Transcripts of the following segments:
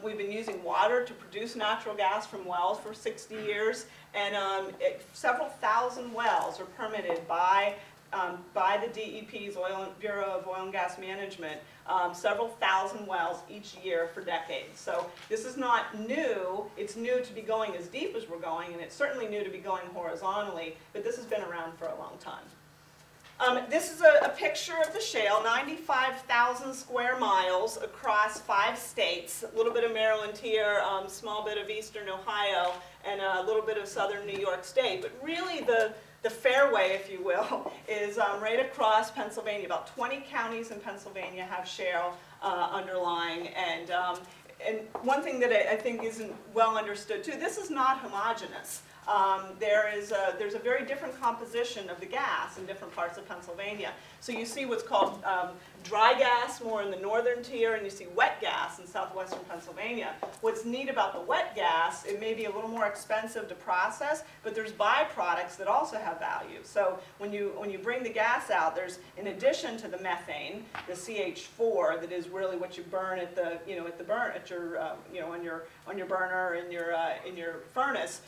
We've been using water to produce natural gas from wells for 60 years, and several thousand wells are permitted by the DEP's Bureau of Oil and Gas Management, several thousand wells each year for decades. So this is not new. It's new to be going as deep as we're going, and it's certainly new to be going horizontally, but this has been around for a long time. This is a picture of the shale, 95,000 square miles across 5 states, a little bit of Maryland here, small bit of eastern Ohio, and a little bit of southern New York State. But really the fairway, if you will, is right across Pennsylvania. About 20 counties in Pennsylvania have shale underlying. And one thing that I think isn't well understood too, this is not homogeneous. There's a very different composition of the gas in different parts of Pennsylvania. So you see what's called dry gas more in the northern tier, and you see wet gas in southwestern Pennsylvania. What's neat about the wet gas, it may be a little more expensive to process, but there's byproducts that also have value. So when you bring the gas out, there's, in addition to the methane, the CH4 that is really what you burn at the on your burner in your furnace.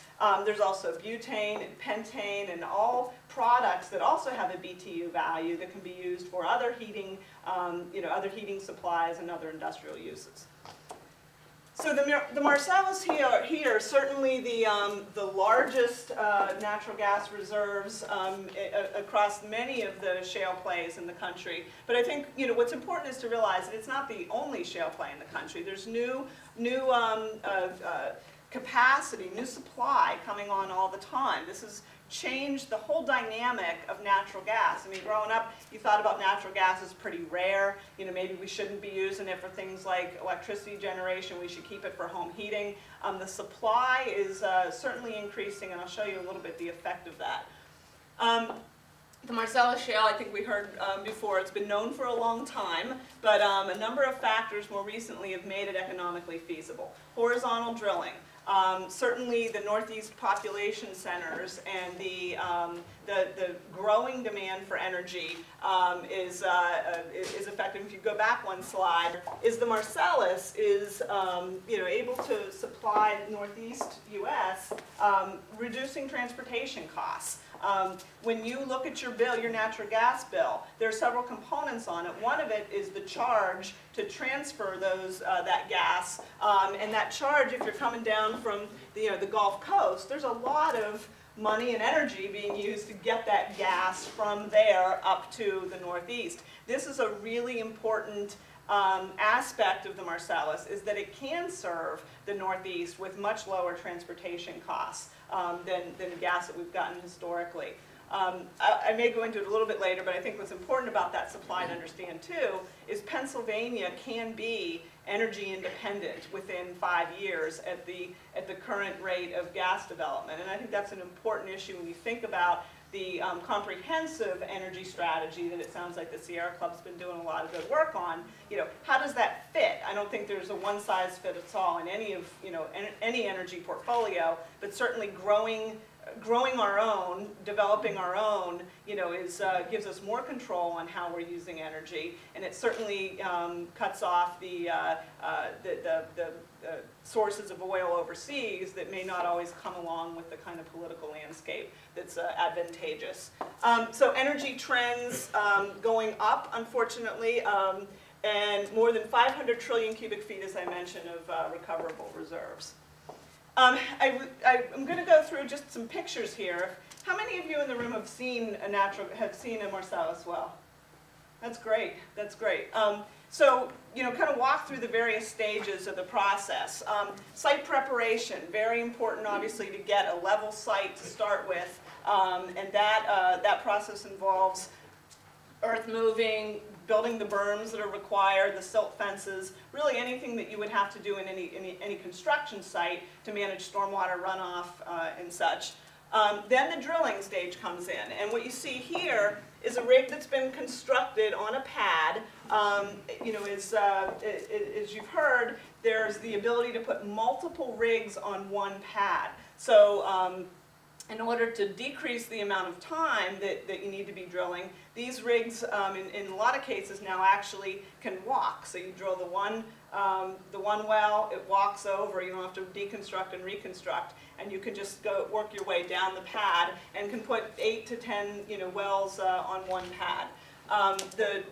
There's also butane and pentane and all products that also have a BTU value that can be used for other heating, other heating supplies and other industrial uses. So the Marcellus here certainly the largest natural gas reserves across many of the shale plays in the country. But I think what's important is to realize that it's not the only shale play in the country. There's new capacity, new supply coming on all the time. This has changed the whole dynamic of natural gas. I mean, growing up, you thought about natural gas as pretty rare. Maybe we shouldn't be using it for things like electricity generation. We should keep it for home heating. The supply is certainly increasing, and I'll show you a little bit the effect of that. The Marcellus Shale, I think we heard before, it's been known for a long time, but a number of factors more recently have made it economically feasible. Horizontal drilling. Certainly the Northeast population centers and the growing demand for energy is effective. If you go back one slide, is the Marcellus is able to supply Northeast U.S., reducing transportation costs. When you look at your bill, your natural gas bill, there are several components on it. One of it is the charge to transfer that gas, and that charge, if you're coming down from the Gulf Coast, there's a lot of money and energy being used to get that gas from there up to the Northeast. This is a really important aspect of the Marcellus, is that it can serve the Northeast with much lower transportation costs than the gas that we've gotten historically. I may go into it a little bit later, but I think what's important about that supply to understand too is Pennsylvania can be energy independent within 5 years at the current rate of gas development. And I think that's an important issue when you think about the comprehensive energy strategy that it sounds like the Sierra Club's been doing a lot of good work on. How does that fit? I don't think there's a one-size-fits-all in any of any energy portfolio, but certainly growing our own, developing our own, gives us more control on how we're using energy, and it certainly cuts off the sources of oil overseas that may not always come along with the kind of political landscape that's advantageous. So energy trends going up, unfortunately, and more than 500 trillion cubic feet, as I mentioned, of recoverable reserves. I'm going to go through just some pictures here. How many of you in the room have seen a Marcellus well? That's great. That's great. So, kind of walk through the various stages of the process. Site preparation, very important, obviously, to get a level site to start with, and that process involves earth moving, building the berms that are required, the silt fences, really anything that you would have to do in any construction site to manage stormwater runoff and such. Then the drilling stage comes in, and what you see here is a rig that's been constructed on a pad. As you've heard, there's the ability to put multiple rigs on one pad. So in order to decrease the amount of time that you need to be drilling, these rigs, in a lot of cases now, actually can walk. So you drill the one The one well, it walks over, you don't have to deconstruct and reconstruct, and you can just go work your way down the pad and can put 8 to 10 wells on one pad.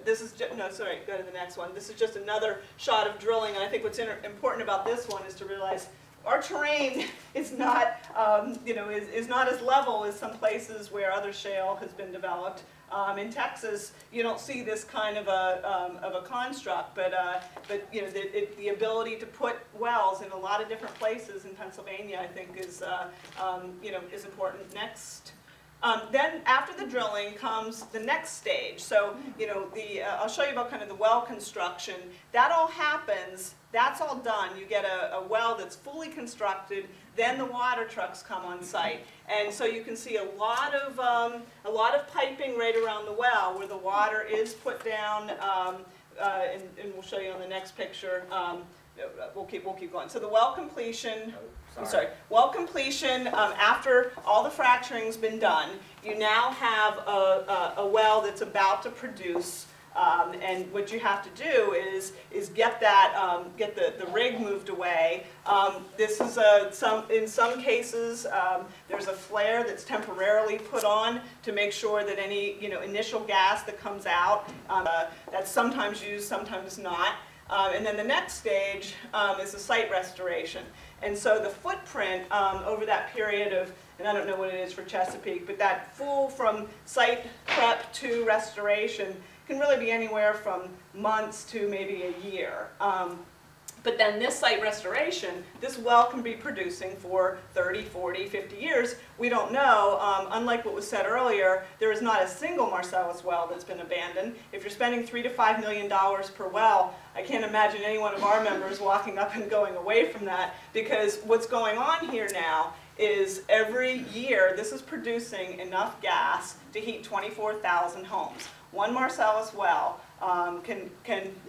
This is no, sorry, go to the next one. This is just another shot of drilling, and I think what's important about this one is to realize our terrain is not, is not as level as some places where other shale has been developed. In Texas, you don't see this kind of a construct, but the ability to put wells in a lot of different places in Pennsylvania, I think, is is important. Next. Then after the drilling comes the next stage. So, I'll show you about kind of the well construction. That all happens, that's all done. You get a well that's fully constructed, then the water trucks come on site. And so you can see a lot of piping right around the well where the water is put down, and we'll show you on the next picture. We'll keep going. So the well completion, well completion, after all the fracturing's been done, you now have a well that's about to produce, and what you have to do is get that, get the rig moved away. This is in some cases, there's a flare that's temporarily put on to make sure that any initial gas that comes out, that's sometimes used, sometimes not. And then the next stage is the site restoration. And so the footprint over that period of, and I don't know what it is for Chesapeake, but that full from site prep to restoration can really be anywhere from months to maybe a year. But then this site restoration, this well can be producing for 30, 40, 50 years. We don't know. Unlike what was said earlier, there is not a single Marcellus well that's been abandoned. If you're spending $3 to $5 million per well, I can't imagine any one of our members walking up and going away from that, because what's going on here now is every year this is producing enough gas to heat 24,000 homes. One Marcellus well can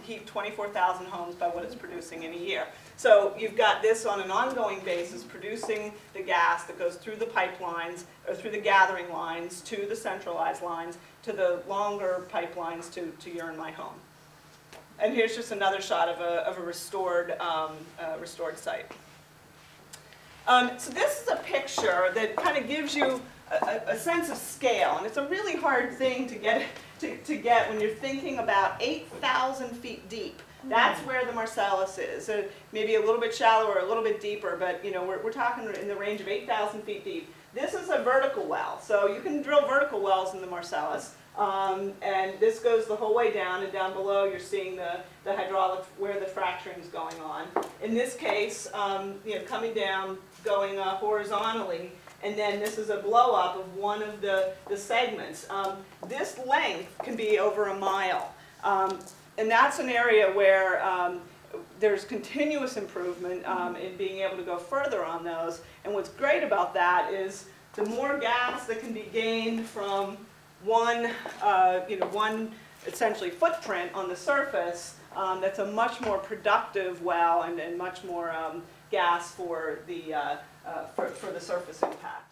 heat 24,000 homes by what it's producing in a year. So you've got this on an ongoing basis producing the gas that goes through the pipelines, or through the gathering lines, to the centralized lines, to the longer pipelines to your and my home. And here's just another shot of a restored site. So this is a picture that kind of gives you a sense of scale, and it's a really hard thing to get when you're thinking about 8,000 feet deep. That's where the Marcellus is. Maybe a little bit shallower, a little bit deeper, but we're talking in the range of 8,000 feet deep. This is a vertical well, so you can drill vertical wells in the Marcellus, and this goes the whole way down, and down below you're seeing the hydraulic where the fracturing is going on. In this case, coming down, going horizontally, and then this is a blow up of one of the segments. This length can be over a mile, and that's an area where there's continuous improvement in being able to go further on those. And what's great about that is the more gas that can be gained from one essentially footprint on the surface, that's a much more productive well and much more gas for the surface impact.